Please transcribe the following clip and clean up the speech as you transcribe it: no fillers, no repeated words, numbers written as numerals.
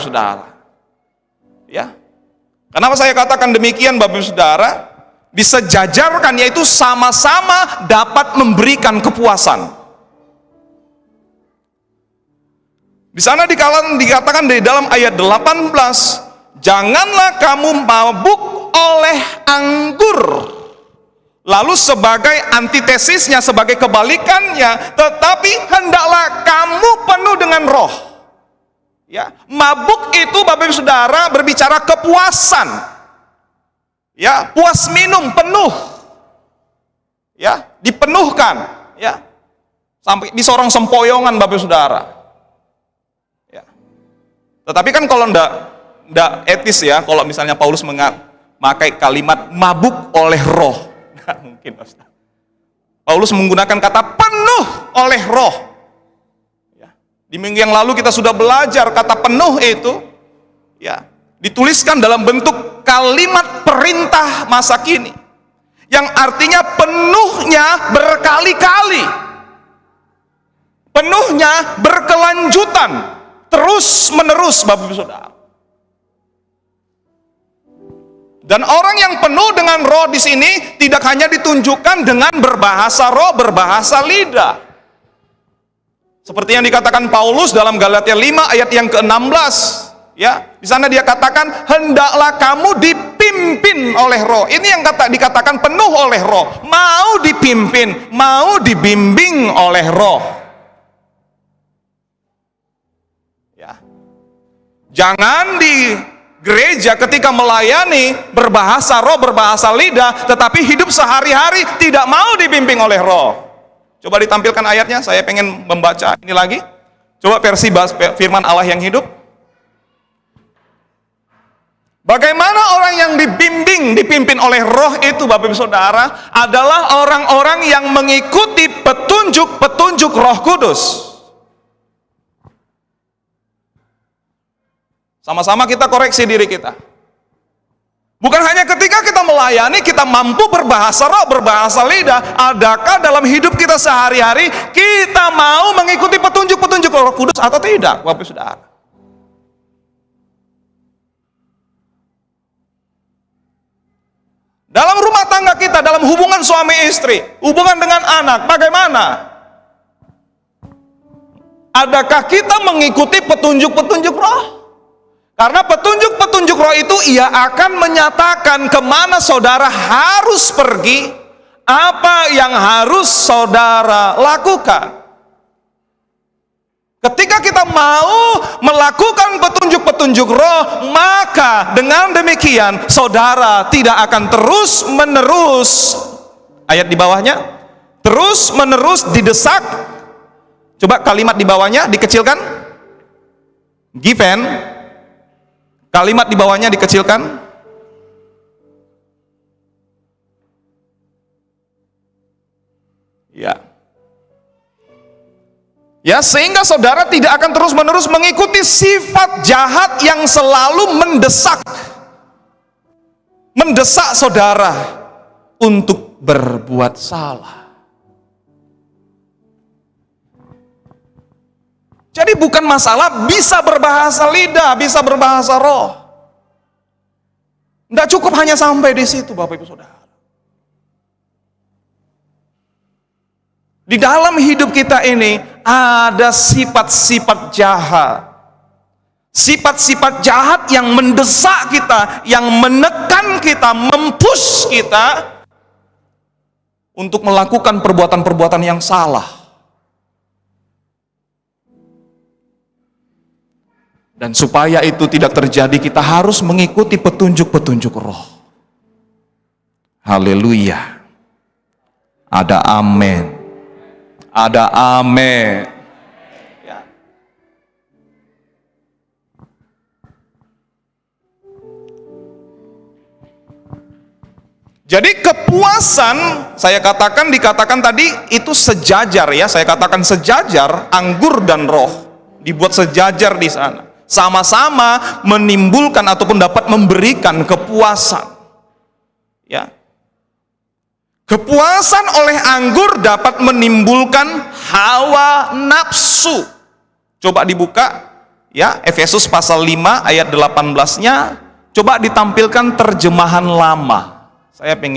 Saudara. Ya. Kenapa saya katakan demikian, Bapak Ibu Saudara? Disejajarkan, yaitu sama-sama dapat memberikan kepuasan. Di sana dikatakan di dalam ayat 18, janganlah kamu mabuk oleh anggur. Lalu sebagai antitesisnya, sebagai kebalikannya, tetapi hendaklah kamu penuh dengan roh. Ya, mabuk itu Bapak Ibu Saudara berbicara kepuasan. Ya, puas minum, penuh. Ya, dipenuhkan, ya. Sampai di seorang sempoyongan Bapak Ibu Saudara. Ya. Tetapi kan kalau ndak etis ya, kalau misalnya Paulus memakai kalimat mabuk oleh roh. Nggak mungkin, Ustaz. Paulus menggunakan kata penuh oleh roh. Di minggu yang lalu kita sudah belajar kata penuh itu ya dituliskan dalam bentuk kalimat perintah masa kini yang artinya penuhnya berkali-kali, penuhnya berkelanjutan, terus menerus, Bapak Ibu Saudara. Dan orang yang penuh dengan roh di sini tidak hanya ditunjukkan dengan berbahasa roh, berbahasa lidah. Seperti yang dikatakan Paulus dalam Galatia 5 ayat yang ke-16, ya. Di sana dia katakan, hendaklah kamu dipimpin oleh roh. Ini yang dikatakan penuh oleh roh. Mau dipimpin, mau dibimbing oleh roh. Ya. Jangan di gereja ketika melayani berbahasa roh, berbahasa lidah, tetapi hidup sehari-hari tidak mau dibimbing oleh roh. Coba ditampilkan ayatnya, saya pengen membaca ini lagi. Coba versi firman Allah yang hidup. Bagaimana orang yang dipimpin oleh roh itu, Bapak Ibu Saudara, adalah orang-orang yang mengikuti petunjuk-petunjuk Roh Kudus. Sama-sama kita koreksi diri kita. Bukan hanya ketika kita melayani, kita mampu berbahasa roh, berbahasa lidah. Adakah dalam hidup kita sehari-hari, kita mau mengikuti petunjuk-petunjuk Roh Kudus atau tidak, Bapak Saudara? Dalam rumah tangga kita, dalam hubungan suami istri, hubungan dengan anak, bagaimana? Adakah kita mengikuti petunjuk-petunjuk roh? Karena petunjuk-petunjuk roh itu ia akan menyatakan kemana saudara harus pergi, apa yang harus saudara lakukan. Ketika kita mau melakukan petunjuk-petunjuk roh, maka dengan demikian saudara tidak akan terus-menerus, ayat di bawahnya, terus-menerus didesak. Coba kalimat di bawahnya dikecilkan, given. Kalimat di bawahnya dikecilkan. Ya. Ya, sehingga saudara tidak akan terus-menerus mengikuti sifat jahat yang selalu mendesak saudara untuk berbuat salah. Jadi bukan masalah bisa berbahasa lidah, bisa berbahasa roh. Tidak cukup hanya sampai di situ, Bapak Ibu Saudara. Di dalam hidup kita ini ada sifat-sifat jahat. Sifat-sifat jahat yang mendesak kita, yang menekan kita, mempush kita untuk melakukan perbuatan-perbuatan yang salah. Dan supaya itu tidak terjadi, kita harus mengikuti petunjuk-petunjuk roh. Haleluya. Ada amin. Ada amin. Ya. Jadi kepuasan, saya dikatakan tadi itu sejajar ya. Saya katakan sejajar, anggur dan roh dibuat sejajar di sana. Sama-sama menimbulkan ataupun dapat memberikan kepuasan. Ya. Kepuasan oleh anggur dapat menimbulkan hawa nafsu. Coba dibuka ya, Efesus pasal 5 ayat 18-nya coba ditampilkan terjemahan lama. Saya pengen